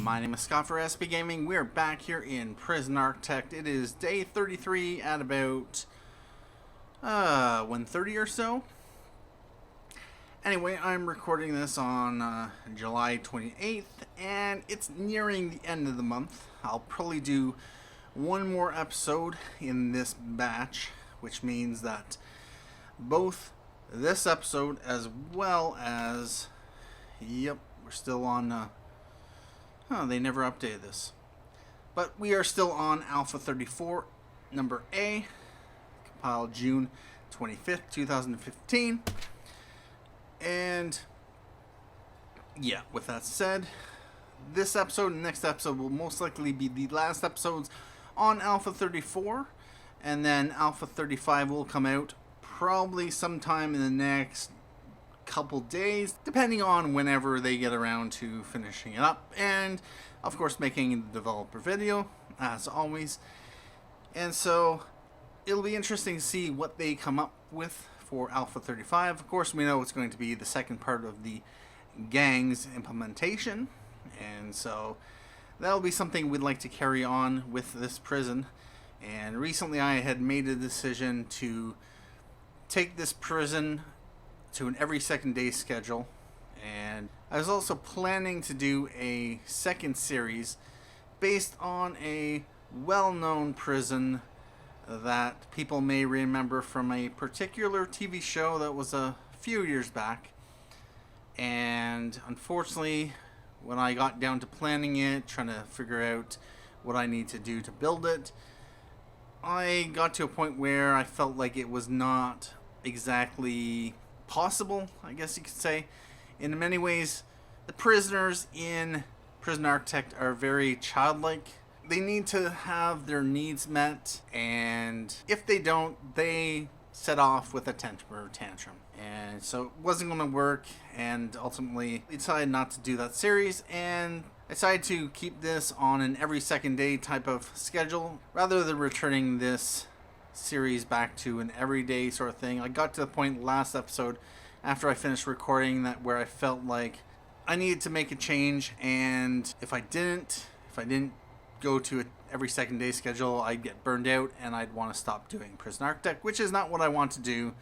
My name is Scott for SP Gaming. We're back here in Prison Architect. It is day 33 at about 1:30 or so. Anyway, I'm recording this on July 28th, and it's nearing the end of the month. I'll probably do one more episode in this batch, which means that both this episode as well as, yep, we're still on, they never updated this. But we are still on Alpha 34, number A, compiled June 25th, 2015. And, yeah, with that said, this episode and next episode will most likely be the last episodes on Alpha 34. And then Alpha 35 will come out probably sometime in the next couple days, depending on whenever they get around to finishing it up, and of course making the developer video as always. And so it'll be interesting to see what they come up with for Alpha 35. Of course, we know it's going to be the second part of the gang's implementation, and so that'll be something we'd like to carry on with this prison. And recently I had made a decision to take this prison to an every second day schedule, and I was also planning to do a second series based on a well-known prison that people may remember from a particular TV show that was a few years back. And unfortunately, when I got down to planning it, trying to figure out what I need to do to build it, I got to a point where I felt like it was not exactly possible, I guess you could say. In many ways, the prisoners in Prison Architect are very childlike. They need to have their needs met, and if they don't, they set off with a temper tantrum. And so it wasn't going to work, and ultimately I decided not to do that series, and I decided to keep this on an every second day type of schedule rather than returning this series back to an everyday sort of thing. I got to the point last episode after I finished recording that where I felt like I needed to make a change, and if I didn't go to an every second day schedule, I'd get burned out and I'd want to stop doing Prison Architect, which is not what I want to do,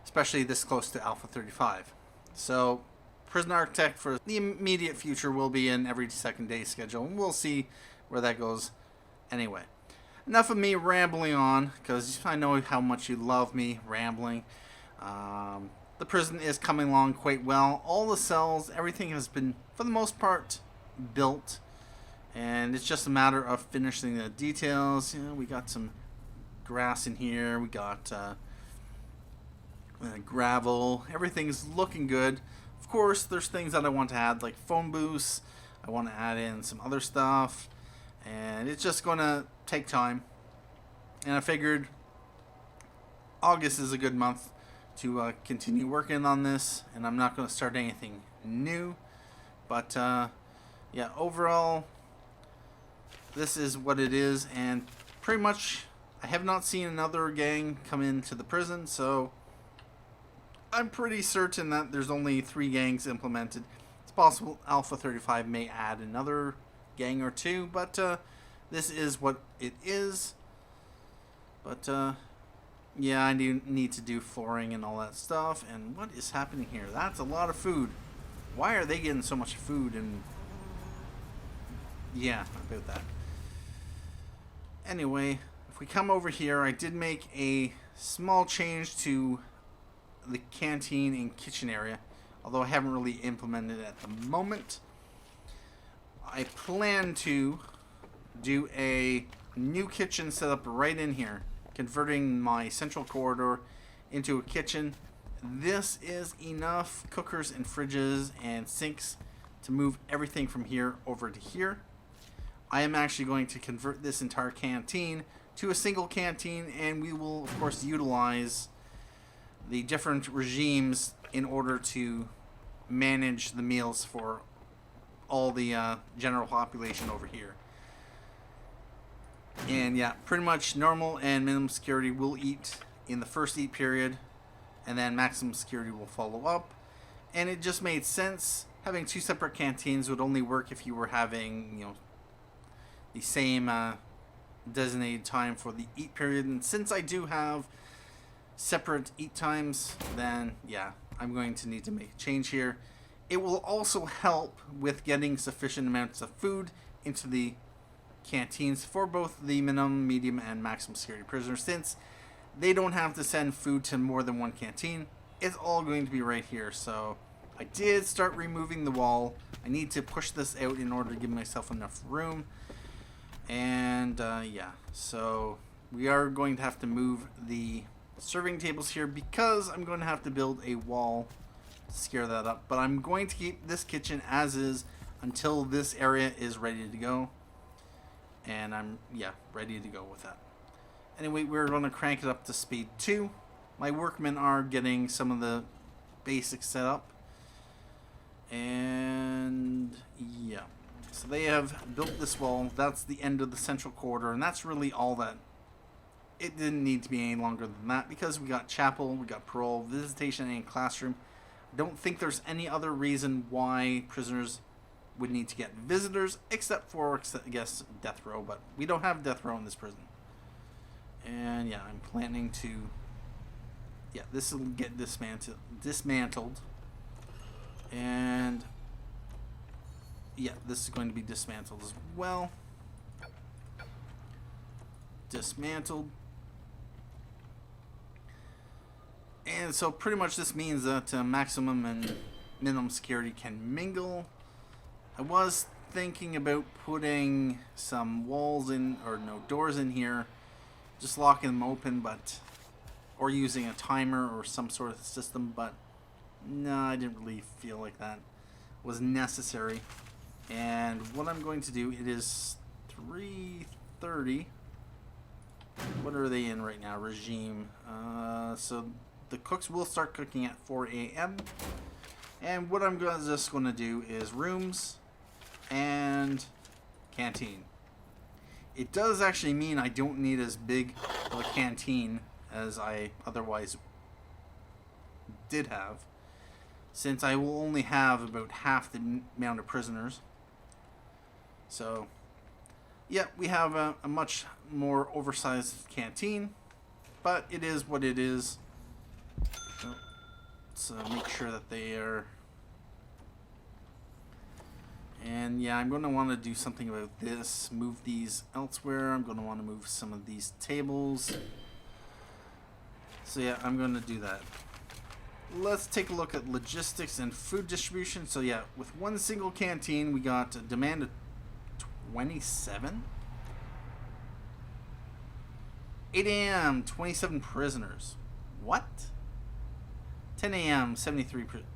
especially this close to Alpha 35. So Prison Architect for the immediate future will be an every second day schedule, and we'll see where that goes. Anyway, enough of me rambling on, because I know how much you love me rambling. The prison is coming along quite well. All the cells, everything has been, for the most part, built, and it's just a matter of finishing the details. You know, we got some grass in here, we got gravel, everything's looking good. Of course, there's things that I want to add, like phone booths. I want to add in some other stuff, and it's just going to take time. And I figured August is a good month to continue working on this, and I'm not going to start anything new. But yeah, overall, this is what it is, and pretty much I have not seen another gang come into the prison, so I'm pretty certain that there's only 3 gangs implemented. It's possible Alpha 35 may add another gang or 2, but this is what it is. But yeah, I do need to do flooring and all that stuff. And what is happening here? That's a lot of food. Why are they getting so much food? And yeah, about that. Anyway, if we come over here, I did make a small change to the canteen and kitchen area, although I haven't really implemented it at the moment. I plan to do a new kitchen setup right in here, converting my central corridor into a kitchen. This is enough cookers and fridges and sinks to move everything from here over to here. I am actually going to convert this entire canteen to a single canteen, and we will of course utilize the different regimes in order to manage the meals for all the general population over here. And yeah, pretty much normal and minimum security will eat in the first eat period, and then maximum security will follow up. And it just made sense. Having two separate canteens would only work if you were having, the same designated time for the eat period. And since I do have separate eat times, then yeah, I'm going to need to make a change here. It will also help with getting sufficient amounts of food into the canteens for both the minimum, medium, and maximum security prisoners, since they don't have to send food to more than one canteen. It's all going to be right here. So I did start removing the wall. I need to push this out in order to give myself enough room. And yeah, so we are going to have to move the serving tables here because I'm going to have to build a wall to scare that up. But I'm going to keep this kitchen as is until this area is ready to go. And I'm, ready to go with that. Anyway, we're going to crank it up to speed 2. My workmen are getting some of the basics set up. And yeah, so they have built this wall. That's the end of the central corridor, and that's really all that. It didn't need to be any longer than that because we got chapel, we got parole, visitation, and classroom. I don't think there's any other reason why prisoners would need to get visitors, except for, I guess, death row, but we don't have death row in this prison. And yeah, I'm planning to, this will get dismantled. And yeah, this is going to be dismantled as well. Dismantled. And so pretty much this means that maximum and minimum security can mingle. I was thinking about putting some walls in, or no, doors in here, just locking them open, or using a timer or some sort of system, but no, I didn't really feel like that was necessary. And what I'm going to do, it is 3:30. What are they in right now? Regime. So the cooks will start cooking at 4 a.m. And what I'm just going to do is rooms and canteen. It does actually mean I don't need as big of a canteen as I otherwise did have, since I will only have about half the amount of prisoners. So yeah, we have a much more oversized canteen, but it is what it is. So let's make sure that they are. And yeah, I'm going to want to do something about this. Move these elsewhere. I'm going to want to move some of these tables. So yeah, I'm going to do that. Let's take a look at logistics and food distribution. So yeah, with one single canteen, we got a demand of 27. 8 a.m., 27 prisoners. What? 10 a.m., 73 prisoners.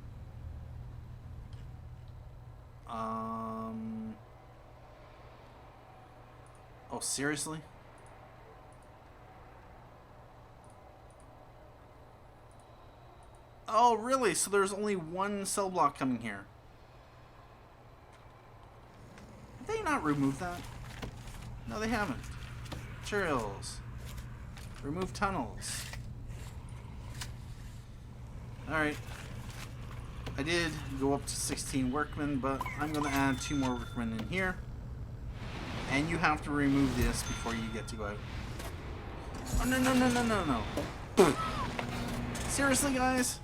Oh, seriously? Oh, really? So there's only one cell block coming here. Did they not remove that? No, they haven't. Materials. Remove tunnels. Alright. I did go up to 16 workmen, but I'm going to add 2 more workmen in here. And you have to remove this before you get to go out. Oh, no, no, no, no, no, no. Seriously, guys?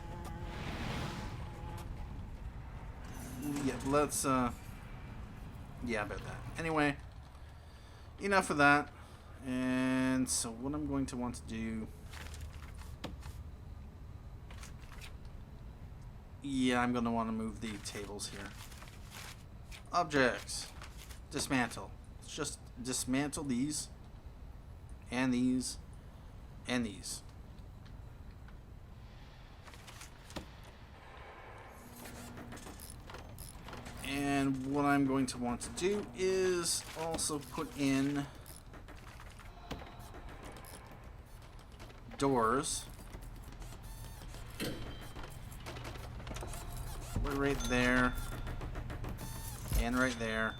Yeah, let's, yeah, about that. Anyway, enough of that. And so what I'm going to want to do... Yeah, I'm going to want to move the tables here. Objects. Dismantle. Let's just dismantle these. And these. And these. And what I'm going to want to do is also put in doors. Right there. And right there.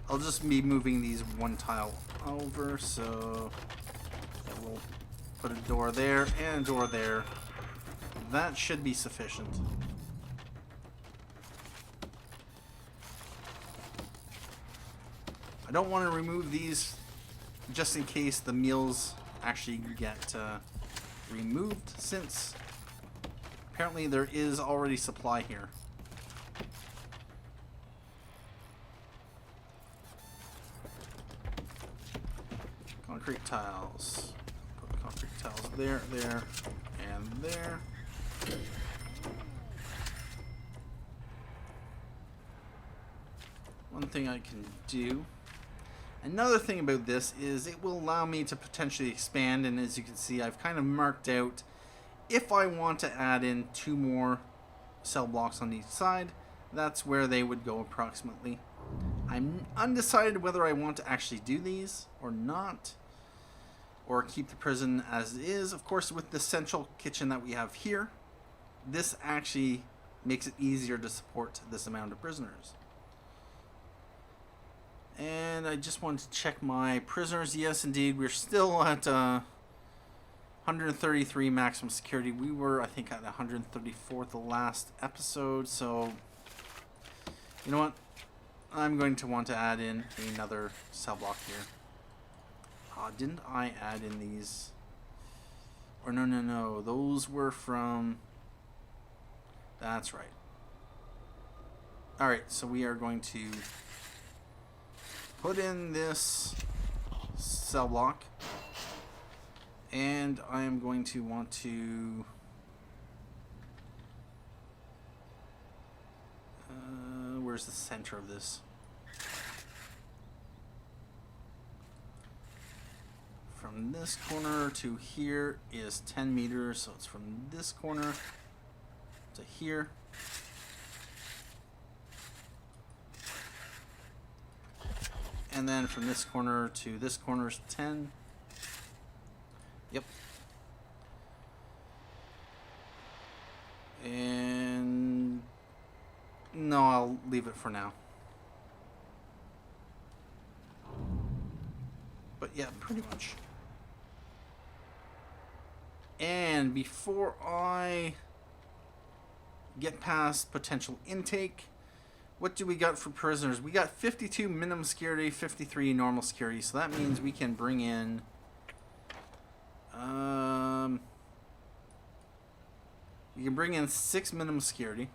I'll just be moving these one tile over, so we'll put a door there and a door there. that should be sufficient. I don't want to remove these just in case the meals actually get removed, since apparently there is already supply here. Concrete tiles. Put concrete tiles there, there, and there. One thing I can do. Another thing about this is it will allow me to potentially expand, and as you can see, I've kind of marked out if I want to add in 2 more cell blocks on each side, that's where they would go approximately. I'm undecided whether I want to actually do these or not, or keep the prison as it is. Of course, with the central kitchen that we have here, this actually makes it easier to support this amount of prisoners. And I just wanted to check my prisoners. Yes, indeed, we're still at 133 maximum security. We were, I think, at 134 the last episode. So, you know what? I'm going to want to add in another cell block here. Didn't I add in these? Or no. Those were from... That's right. Alright, so we are going to put in this cell block, and I am going to want to where's the center of this? From this corner to here is 10 meters, so it's from this corner to here. And then from this corner to this corner is 10. Yep. And no, I'll leave it for now. But yeah, pretty much. And before I get past potential intake, what do we got for prisoners? We got 52 minimum security, 53 normal security. So that means we can bring in... you can bring in 6 minimum security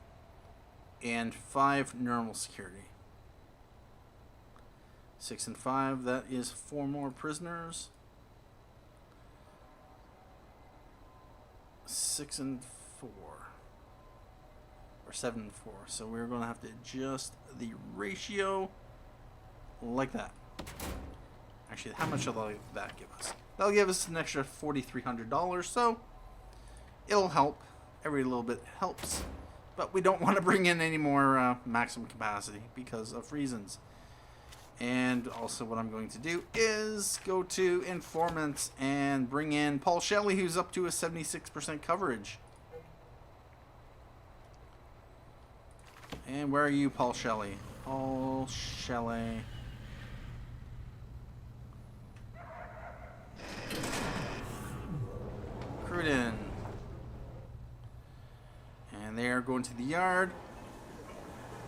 and 5 normal security. 6 and 5, that is 4 more prisoners. 6 and 4. Or 7 and 4. So we're going to have to adjust the ratio like that. Actually, how much will that give us? That'll give us an extra $4,300. So it'll help. Every little bit helps. But we don't want to bring in any more maximum capacity because of reasons. And also what I'm going to do is go to informants and bring in Paul Shelley, who's up to a 76% coverage. And where are you, Paul Shelley? Paul Shelley. Cruden. And they are going to the yard.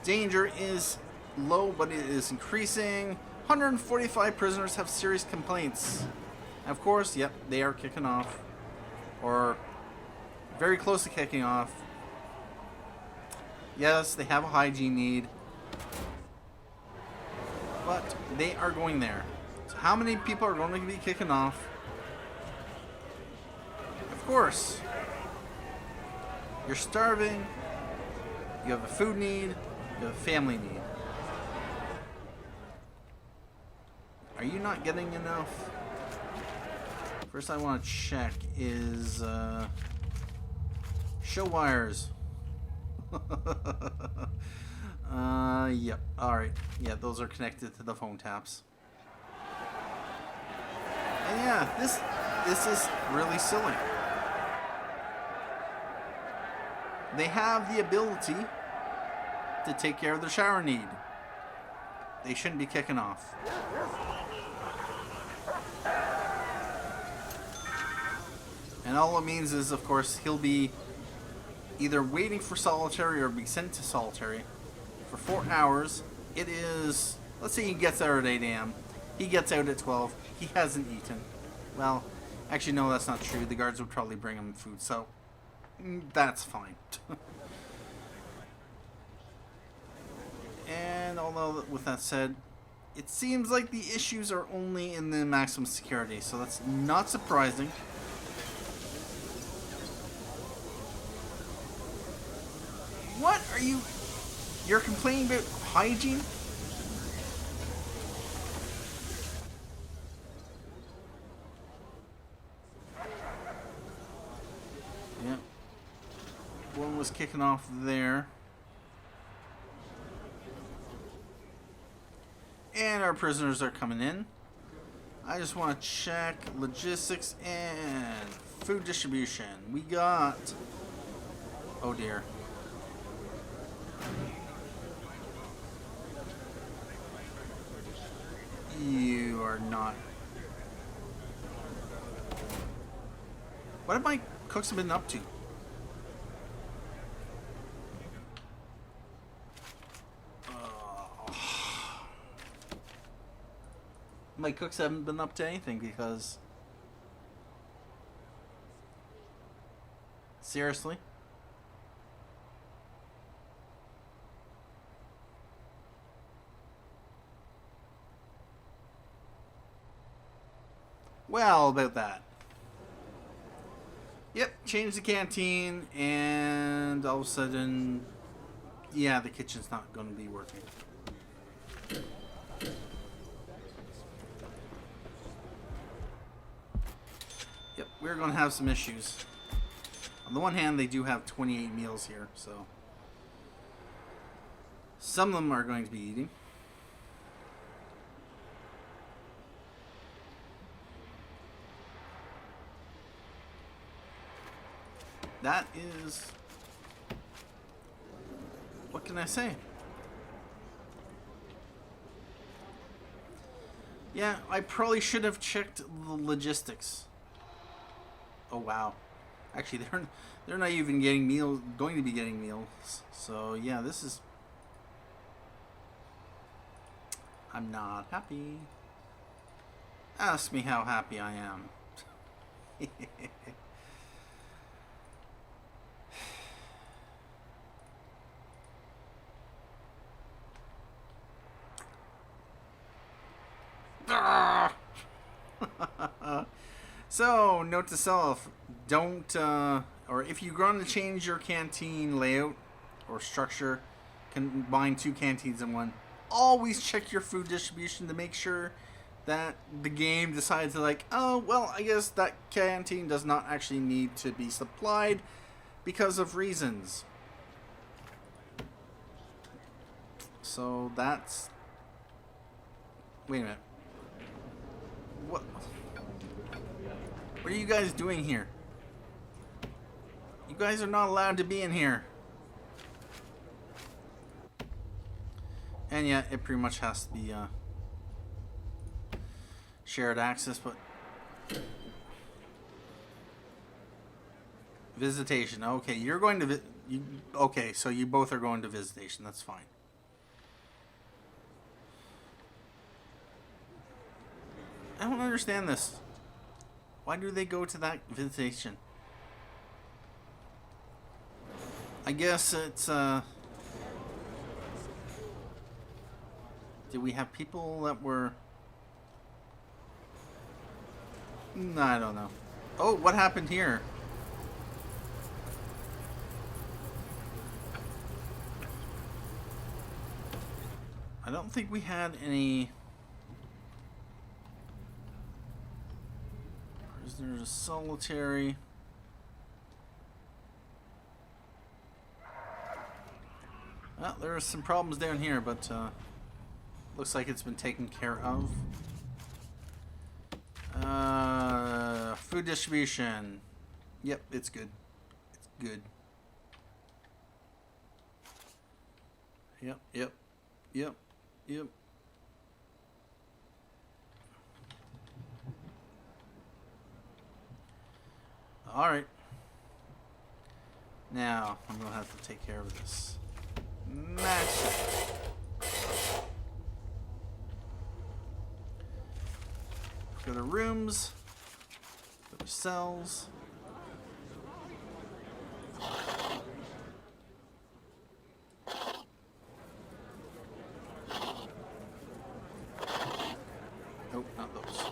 Danger is low, but it is increasing. 145 prisoners have serious complaints. And of course, yep, they are kicking off. Or very close to kicking off. Yes, they have a hygiene need. But they are going there. So how many people are going to be kicking off? Of course. You're starving. You have a food need. You have a family need. Are you not getting enough? First I want to check is show wires. Yep. Alright. Yeah, those are connected to the phone taps. And yeah, this is really silly. They have the ability to take care of their shower need. They shouldn't be kicking off. And all it means is, of course, he'll be either waiting for solitary or be sent to solitary for 4 hours. It is, let's say he gets out at 8 a.m. He gets out at 12. He hasn't eaten. Well, actually, no, that's not true. The guards would probably bring him food, so that's fine. And although, with that said, it seems like the issues are only in the maximum security, so that's not surprising. What are you... You're complaining about hygiene? Yep. One was kicking off there. And our prisoners are coming in. I just want to check logistics and food distribution. We got... Oh dear. You are not... What have my cooks been up to? My cooks haven't been up to anything because... Seriously? Well, about that. Yep, change the canteen, and all of a sudden, yeah, the kitchen's not going to be working. Yep, we're going to have some issues. On the one hand, they do have 28 meals here, so some of them are going to be eating. That is... What can I say? Yeah, I probably should have checked the logistics. Oh wow. Actually, they're not even getting meals, going to be getting meals. So yeah, this is... I'm not happy. Ask me how happy I am. So, note to self, don't, or if you're going to change your canteen layout or structure, combine 2 canteens in one, always check your food distribution to make sure that the game decides to like, oh, well, I guess that canteen does not actually need to be supplied because of reasons. So that's... Wait a minute. What? What are you guys doing here? You guys are not allowed to be in here. And yeah, it pretty much has to be shared access, but visitation. Okay, you're going to okay, so you both are going to visitation. That's fine. I don't understand this. Why do they go to that visitation? I guess it's did we have people that were... I don't know. Oh, what happened here? I don't think we had any... There's a solitary... Well, there are some problems down here, but looks like it's been taken care of. Food distribution. Yep, it's good. It's good. Yep, yep, yep, yep. All right. Now, I'm going to have to take care of this. Max. Go to rooms. Go to cells. Nope, not those.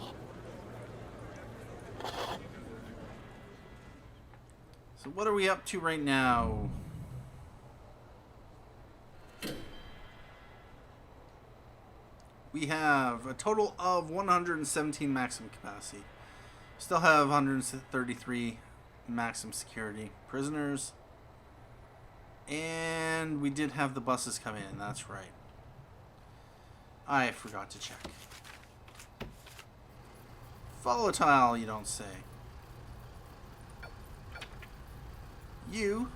So what are we up to right now? We have a total of 117 maximum capacity. Still have 133 maximum security prisoners. And we did have the buses come in, that's right. I forgot to check. Volatile, you don't say. You,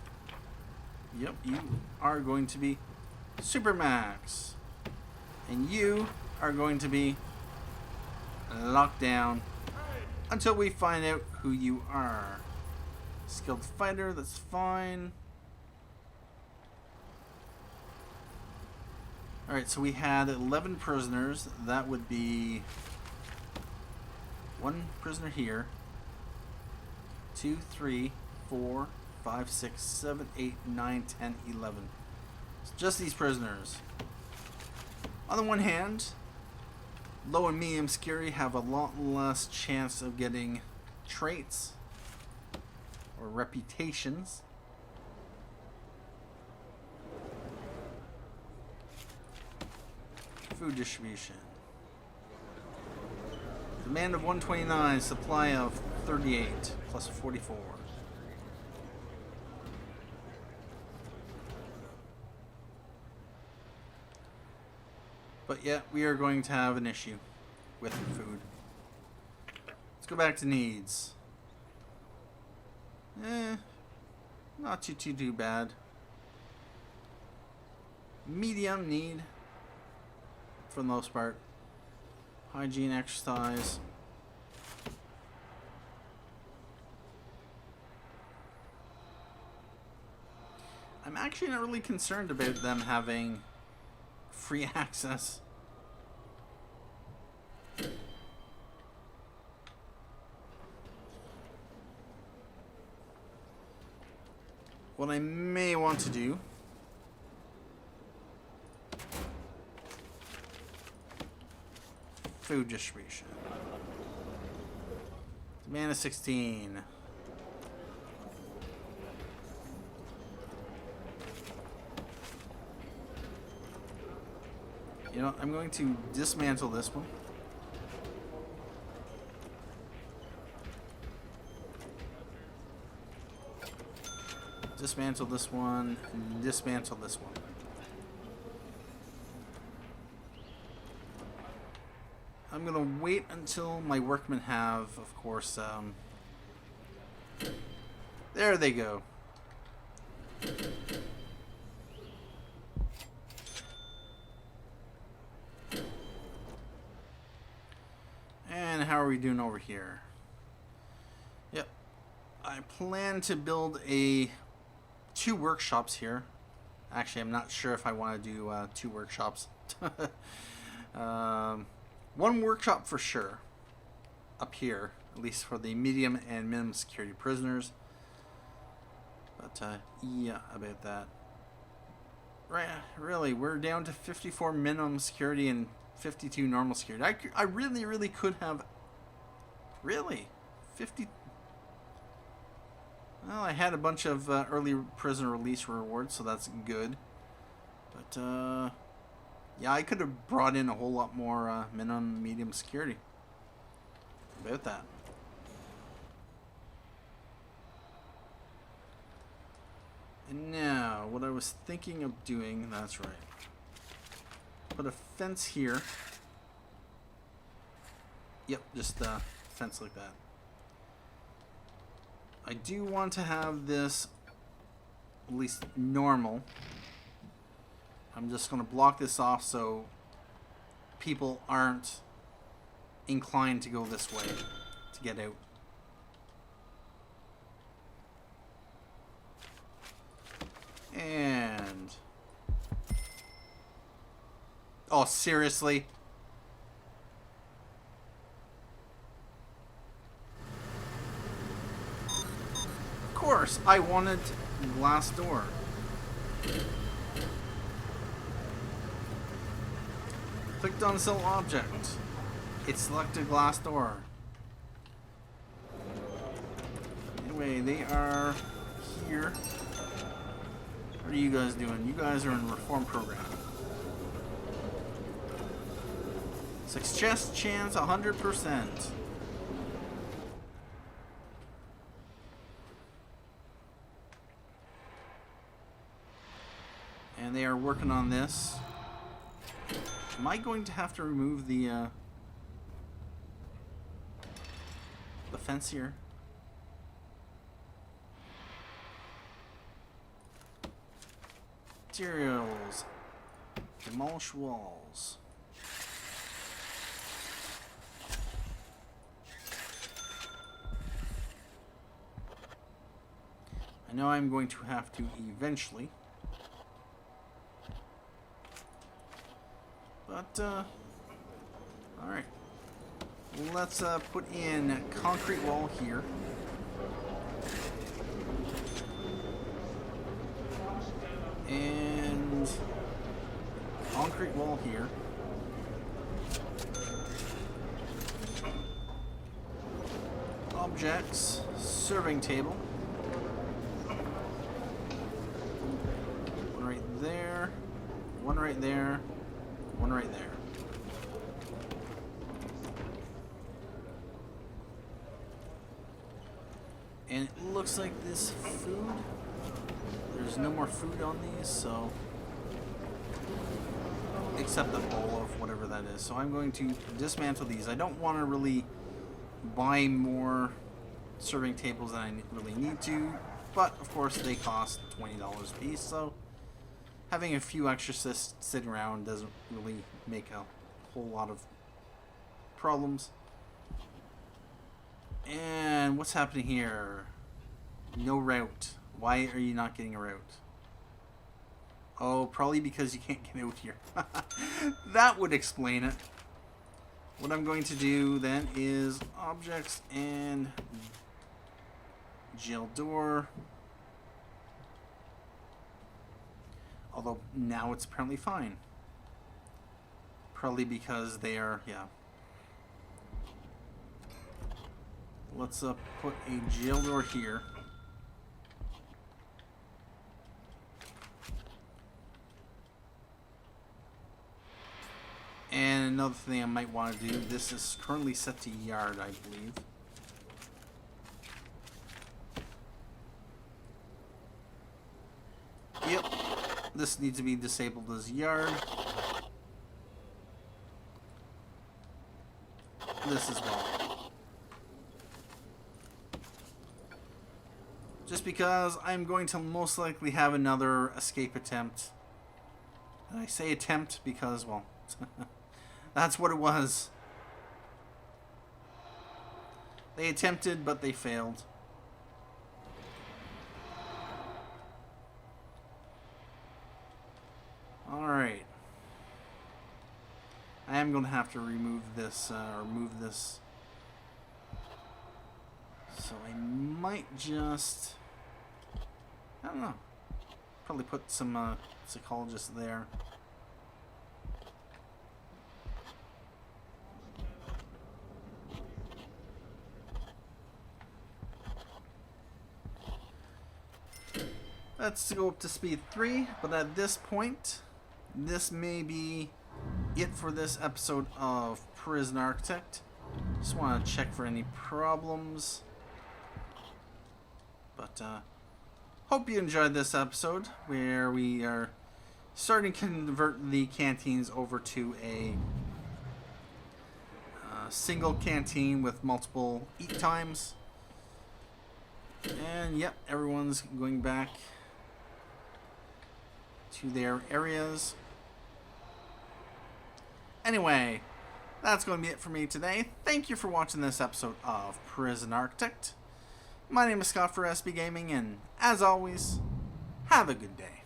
yep, you are going to be Supermax. And you are going to be locked down until we find out who you are. Skilled fighter, that's fine. Alright, so we had 11 prisoners. That would be one prisoner here. 2, 3, 4, 5, 6, 7, 8, 9, 10, 11. It's just these prisoners. On the one hand, low and medium security have a lot less chance of getting traits or reputations. Food distribution. Demand of 129, supply of 38, plus 44. But yet, we are going to have an issue with food. Let's go back to needs. Not too bad. Medium need, for the most part. Hygiene, exercise. I'm actually not really concerned about them having free access. What I may want to do food distribution. Demand of 16. You know, I'm going to dismantle this one. Dismantle this one, and dismantle this one. I'm gonna wait until my workmen have, of course, there they go. And how are we doing over here? Yep. I plan to build 2 workshops here. Actually, I'm not sure if I want to do 2 workshops. One workshop for sure. Up here, at least for the medium and minimum security prisoners. But yeah, about that. Right, really, we're down to 54 minimum security and 52 normal security. I really could have. Really, 50. Well, I had a bunch of early prison release rewards, so that's good. But yeah, I could have brought in a whole lot more minimum medium security. About that. And now, what I was thinking of doing, that's right. Put a fence here. Yep, just a fence like that. I do want to have this at least normal. I'm just going to block this off so people aren't inclined to go this way to get out. And... oh, seriously? Of course, I wanted glass door. Clicked on sell object. It selected glass door. Anyway, they are here. What are you guys doing? You guys are in reform program. Success chance 100%. And they are working on this. Am I going to have to remove the fence here? Materials. Demolish walls. I know I'm going to have to eventually. But, alright. Let's put in concrete wall here. And concrete wall here. Objects, serving table. One right there, one right there, one right there. And it looks like this food, there's no more food on these, so, except the bowl of whatever that is. So I'm going to dismantle these. I don't want to really buy more serving tables than I really need to, but of course they cost $20 a piece, so having a few extra sitting around doesn't really make a whole lot of problems. And what's happening here? No route. Why are you not getting a route? Oh, probably because you can't get out here. That would explain it. What I'm going to do then is objects and jail door. Although now it's apparently fine. Probably because they are, yeah. Let's put a jail door here. And another thing I might want to do, this is currently set to yard, I believe. Yep, this needs to be disabled as yard. This as well. Just because I'm going to most likely have another escape attempt. And I say attempt because, well, that's what it was. They attempted, but they failed. Alright. I am going to have to remove this, or move this. So I might just... I don't know. Probably put some psychologists there. Let's go up to speed 3, but at this point, this may be it for this episode of Prison Architect. Just want to check for any problems. But, hope you enjoyed this episode where we are starting to convert the canteens over to a single canteen with multiple eat times. And yep, everyone's going back to their areas. Anyway, that's going to be it for me today. Thank you for watching this episode of Prison Architect. My name is Scott for SB Gaming, and as always, have a good day.